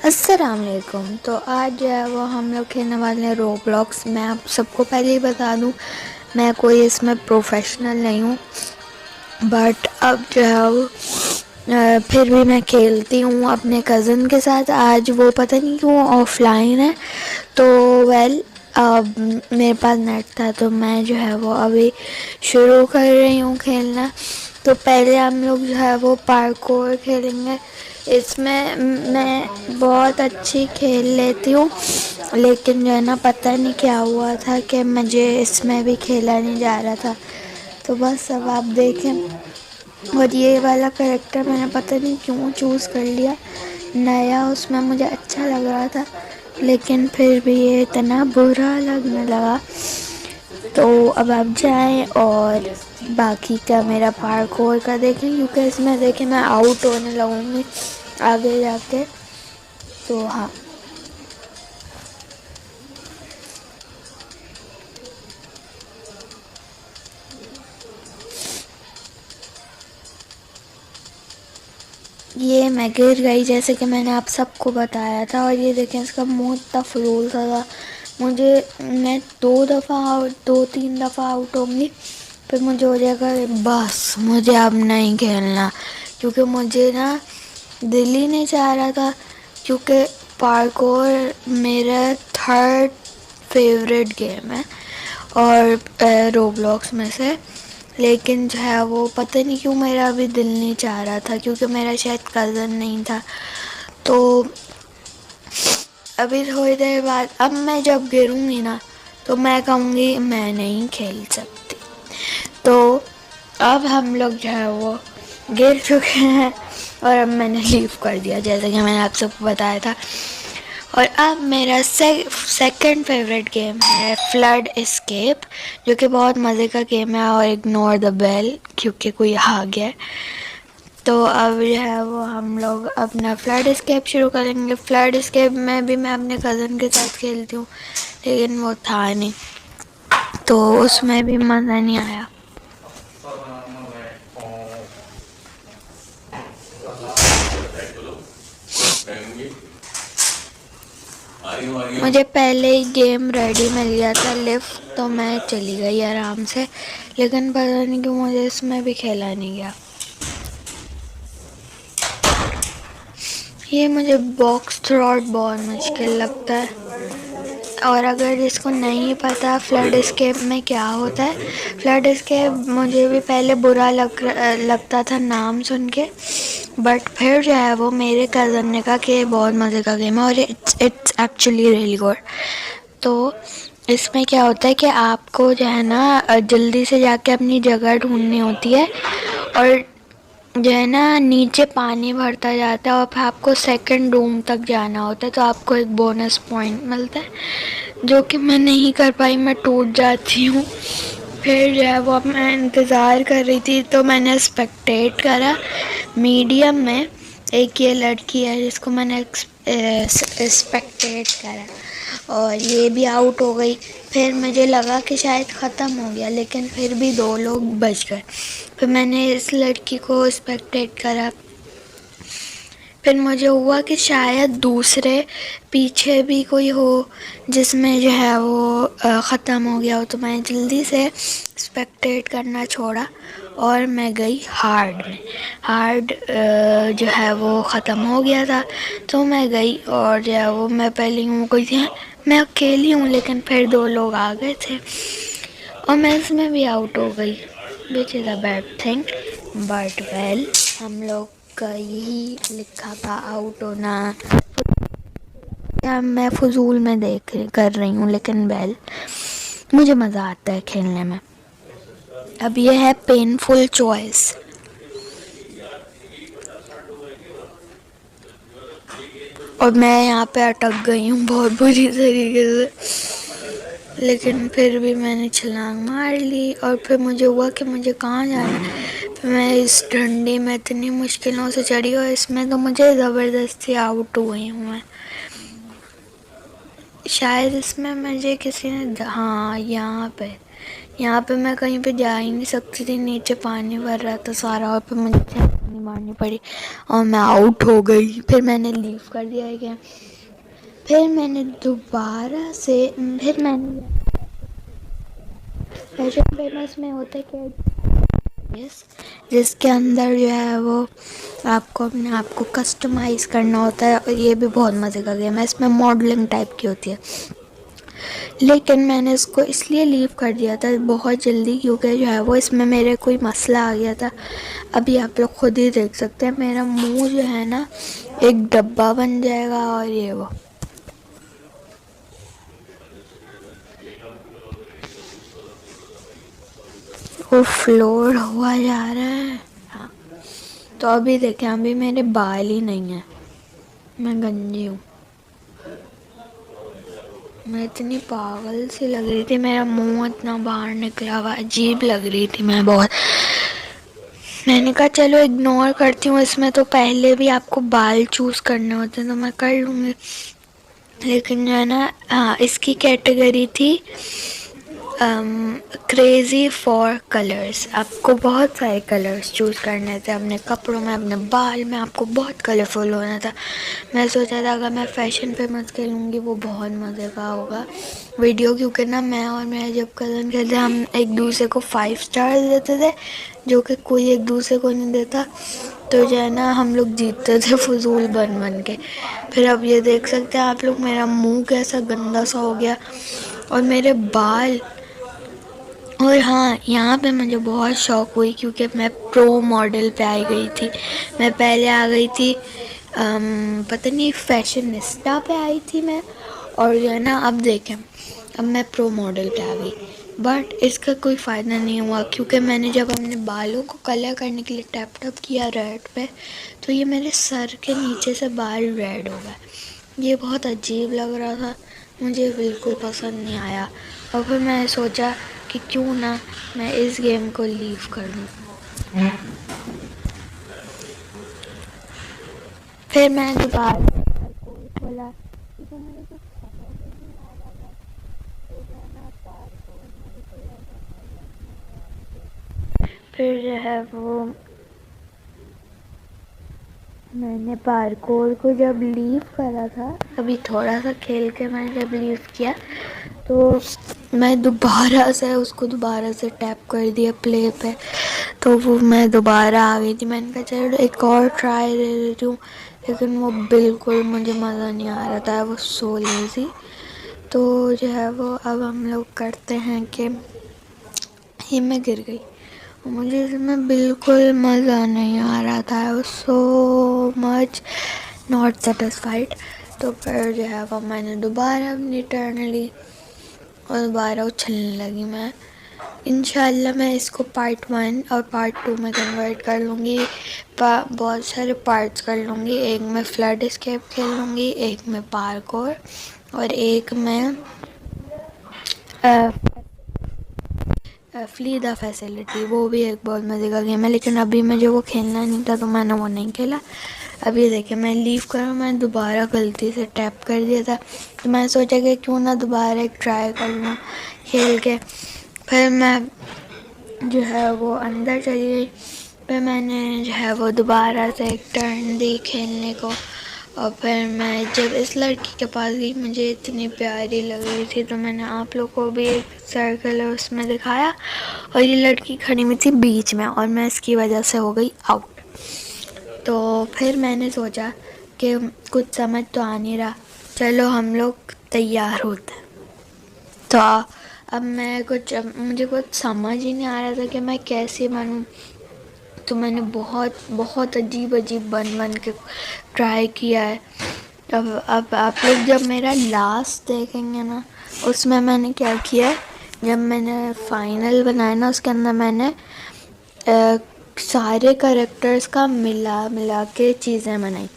अस्सलाम वालेकुम। तो आज जो है वो हम लोग खेलने वाले हैं रोब्लॉक्स। मैं आप सबको पहले ही बता दूं, मैं कोई इसमें प्रोफेशनल नहीं हूँ, बट अब जो है वो फिर भी मैं खेलती हूँ अपने कज़न के साथ। आज वो पता नहीं क्यों ऑफलाइन है, तो अब मेरे पास नेट था तो मैं जो है वो अभी शुरू कर रही हूँ खेलना। तो पहले हम लोग जो है वो पार्कोर खेलेंगे। इसमें मैं बहुत अच्छी खेल लेती हूँ, लेकिन जो है ना पता नहीं क्या हुआ था कि मुझे इसमें भी खेला नहीं जा रहा था। तो बस अब आप देखें। और ये वाला कैरेक्टर मैंने पता नहीं क्यों चूज़ कर लिया, नया उसमें मुझे अच्छा लग रहा था, लेकिन फिर भी ये इतना बुरा लगने लगा। तो अब आप जाएं और बाकी का मेरा पार्कोर का देखें, क्योंकि इसमें देखें मैं आउट होने लगूँगी आगे जाके। तो हाँ, ये मैं गिर गई जैसे कि मैंने आप सबको बताया था। और ये देखें इसका मुंह इतना फलूल था। मैं 2 3 दफ़ा आउट होंगी, फिर मुझे हो जाएगा बस मुझे अब नहीं खेलना, क्योंकि मुझे ना दिल ही नहीं चाह रहा था। क्योंकि पार्कोर मेरा थर्ड फेवरेट गेम है और रोब्लॉक्स में से, लेकिन जो है वो पता नहीं क्यों मेरा अभी दिल नहीं चाह रहा था, क्योंकि मेरा शायद कज़न नहीं था। तो अभी थोड़ी देर बाद अब मैं जब गिरूँगी ना तो मैं कहूँगी मैं नहीं खेल सकती। तो अब हम लोग जो है वो गिर चुके हैं और अब मैंने लीव कर दिया, जैसे कि मैंने आप सबको बताया था। और अब मेरा सेकंड फेवरेट गेम है फ्लड एस्केप, जो कि बहुत मज़े का गेम है। और इग्नोर द बेल क्योंकि कोई आ गया। तो अब जो है वो हम लोग अपना फ्लड एस्केप शुरू करेंगे। फ्लड एस्केप में भी मैं अपने कज़न के साथ खेलती हूँ, लेकिन वो था नहीं, तो उसमें भी मज़ा नहीं आया। मुझे पहले ही गेम रेडी मिल गया था लिफ्ट, तो मैं चली गई आराम से, लेकिन पता नहीं क्यों मुझे इसमें भी खेला नहीं गया। ये मुझे बॉक्स थ्रॉट बहुत मुश्किल लगता है। और अगर जिसको नहीं पता फ्लड एस्केप में क्या होता है, फ्लड एस्केप मुझे भी पहले बुरा लगता था नाम सुन के, बट फिर जो है वो मेरे कज़न ने कहा कि बहुत मज़े का गेम है और इट्स एक्चुअली रियली गुड। तो इसमें क्या होता है कि आपको जो है ना जल्दी से जाके अपनी जगह ढूंढनी होती है, और जो है ना नीचे पानी भरता जाता है और फिर आपको सेकंड रूम तक जाना होता है, तो आपको एक बोनस पॉइंट मिलता है, जो कि मैं नहीं कर पाई, मैं टूट जाती हूँ। फिर जो है वो मैं इंतज़ार कर रही थी, तो मैंने स्पेक्टेट करा मीडियम में। एक ये लड़की है जिसको मैंने स्पेक्टेट करा और ये भी आउट हो गई। फिर मुझे लगा कि शायद ख़त्म हो गया, लेकिन फिर भी 2 लोग बच गए। फिर मैंने इस लड़की को स्पेक्टेट करा। फिर मुझे हुआ कि शायद दूसरे पीछे भी कोई हो जिसमें जो है वो ख़त्म हो गया हो, तो मैं जल्दी से स्पेक्टेट करना छोड़ा और मैं गई हार्ड में। हार्ड जो है वो ख़त्म हो गया था, तो मैं गई और जो है वो मैं पहले हूँ कोई थी, मैं अकेली हूँ, लेकिन फिर 2 लोग आ गए थे और मैं इसमें भी आउट हो गई, which is a bad thing. But हम लोग का यही लिखा था आउट होना। या मैं फजूल में देख कर रही हूँ, लेकिन मुझे मज़ा आता है खेलने में। अब ये है पेनफुल चॉइस। और मैं यहाँ पे अटक गई हूँ बहुत बुरी तरीके से, लेकिन फिर भी मैंने छलांग मार ली। और फिर मुझे हुआ कि मुझे कहाँ जाना है। फिर मैं इस डंडे में इतनी मुश्किलों से चढ़ी और इसमें तो मुझे ज़बरदस्ती आउट हुई हूँ मैं। शायद इसमें मुझे किसी ने, हाँ यहाँ पे मैं कहीं पे जा ही नहीं सकती थी, नीचे पानी भर रहा था सारा और फिर मुझे गोली मारनी पड़ी और मैं आउट हो गई। फिर मैंने लीव कर दिया गेम। फिर मैंने दोबारा से फिर मैंने फैशन फेमस में होता क्या है, जिसके अंदर जो है वो आपको अपने आप को कस्टमाइज़ करना होता है, और ये भी बहुत मज़े का गेम है। इसमें मॉडलिंग टाइप की होती है, लेकिन मैंने इसको इसलिए लीव कर दिया था बहुत जल्दी, क्योंकि जो है वो इसमें मेरे कोई मसला आ गया था। अभी आप लोग खुद ही देख सकते हैं, मेरा मुंह जो है ना एक डब्बा बन जाएगा, और ये वो फ्लोर हुआ जा रहा है। हाँ, तो अभी देखें, अभी मेरे बाल ही नहीं है, मैं गंजी हूँ। मैं इतनी पागल सी लग रही थी, मेरा मुंह इतना बाहर निकला हुआ, अजीब लग रही थी मैं बहुत। मैंने कहा चलो इग्नोर करती हूँ, इसमें तो पहले भी आपको बाल चूज़ करने होते हैं तो मैं कर लूँगी। लेकिन जो है ना, हाँ, इसकी कैटेगरी थी क्रेज़ी फॉर कलर्स। आपको बहुत सारे कलर्स चूज़ करने थे अपने कपड़ों में, अपने बाल में, आपको बहुत कलरफुल होना था। मैं सोचा था अगर मैं फ़ैशन पे मत खेलूँगी वो बहुत मज़े का होगा वीडियो, क्योंकि ना मैं और मेरे जब कज़न खेलते हम एक दूसरे को 5 स्टार देते थे, जो कि कोई एक दूसरे को नहीं देता। तो जो है ना, हम लोग जीतते थे फजूल बन बन के। फिर अब ये देख सकते हैं आप लोग, मेरा मुंह कैसा गंदा सा हो गया और मेरे बाल। और हाँ, यहाँ पे मुझे बहुत शौक हुई क्योंकि मैं प्रो मॉडल पे आ गई थी। मैं पहले आ गई थी पता नहीं फैशनिस्टा पे आई थी मैं, और जो है ना अब देखें, अब मैं प्रो मॉडल पे आ गई। बट इसका कोई फ़ायदा नहीं हुआ, क्योंकि मैंने जब अपने बालों को कलर करने के लिए टैप टैप किया रेड पे, तो ये मेरे सर के नीचे से बाल रेड हो गए। ये बहुत अजीब लग रहा था, मुझे बिल्कुल पसंद नहीं आया। और फिर मैं सोचा कि क्यों ना मैं इस गेम को लीव कर दूँ। फिर मैं दोबारा बोला, फिर जो है वो मैंने पार्कोर को जब लीव करा था, अभी थोड़ा सा खेल के मैंने जब लीव किया, तो मैं दोबारा से उसको दोबारा से टैप कर दिया प्ले पे, तो वो मैं दोबारा आ गई थी। मैंने कहा चलो एक और ट्राई दे देती हूँ, लेकिन वो बिल्कुल मुझे मज़ा नहीं आ रहा था, वो सो लेज़ी। तो जो है वो अब हम लोग करते हैं कि ये मैं गिर गई, मुझे इसमें बिल्कुल मज़ा नहीं आ रहा था, सो मच नॉट सेटिस्फाइड। तो फिर जो है वो मैंने दोबारा अपनी टर्न ली और दोबारा उछलने लगी मैं। इंशाल्लाह मैं इसको पार्ट 1 और पार्ट 2 में कन्वर्ट कर लूँगी, बहुत सारे पार्ट्स कर लूँगी। एक में फ्लड एस्केप खेल लूँगी, एक में पार्कोर, और एक में फ्ली द फैसिलिटी। वो भी एक बहुत मज़े का गेम है, लेकिन अभी मुझे वो खेलना नहीं था तो मैंने वो नहीं खेला। अभी देखिए मैं लीव करूँ, मैं दोबारा गलती से टैप कर दिया था, तो मैं सोचा कि क्यों ना दोबारा एक ट्राई कर लूँ खेल के। फिर मैं जो है वो अंदर चली गई, फिर मैंने जो है वो दोबारा से एक टर्न दी खेलने को, और फिर मैं जब इस लड़की के पास गई, मुझे इतनी प्यारी लग रही थी, तो मैंने आप लोग को भी एक सर्कल उसमें दिखाया, और ये लड़की खड़ी हुई थी बीच में और मैं इसकी वजह से हो गई आउट। तो फिर मैंने सोचा कि कुछ समझ तो आ नहीं रहा, चलो हम लोग तैयार होते हैं। तो अब मुझे कुछ समझ ही नहीं आ रहा था कि मैं कैसे बनूं, तो मैंने बहुत बहुत अजीब अजीब बन के ट्राई किया है। अब आप लोग जब मेरा लास्ट देखेंगे ना, उसमें मैंने क्या किया है, जब मैंने फाइनल बनाया ना, उसके अंदर मैंने सारे करेक्टर्स का मिला मिला के चीज़ें बनाई।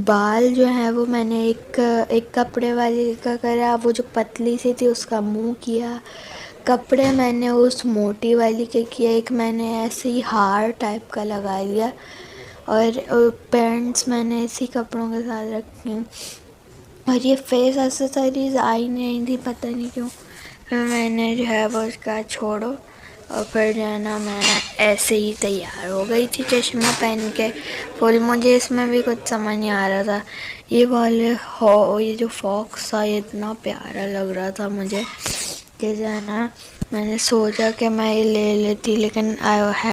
बाल जो है वो मैंने एक कपड़े वाली का करा, वो जो पतली सी थी उसका मुंह किया। कपड़े मैंने उस मोटी वाली के किया, एक मैंने ऐसे ही हार टाइप का लगा लिया, और पैंट्स मैंने इसी कपड़ों के साथ रखी। और ये फेस एक्सेसरीज आई नहीं थी, पता नहीं क्यों। फिर मैंने जो है वो उसका छोड़ो, और फिर जो है ना मैं ऐसे ही तैयार हो गई थी चश्मा पहन के फुल। मुझे इसमें भी कुछ समझ नहीं आ रहा था। ये जो फॉक्स था ये इतना प्यारा लग रहा था मुझे कि जो है ना मैंने सोचा कि मैं ये ले लेती, लेकिन आई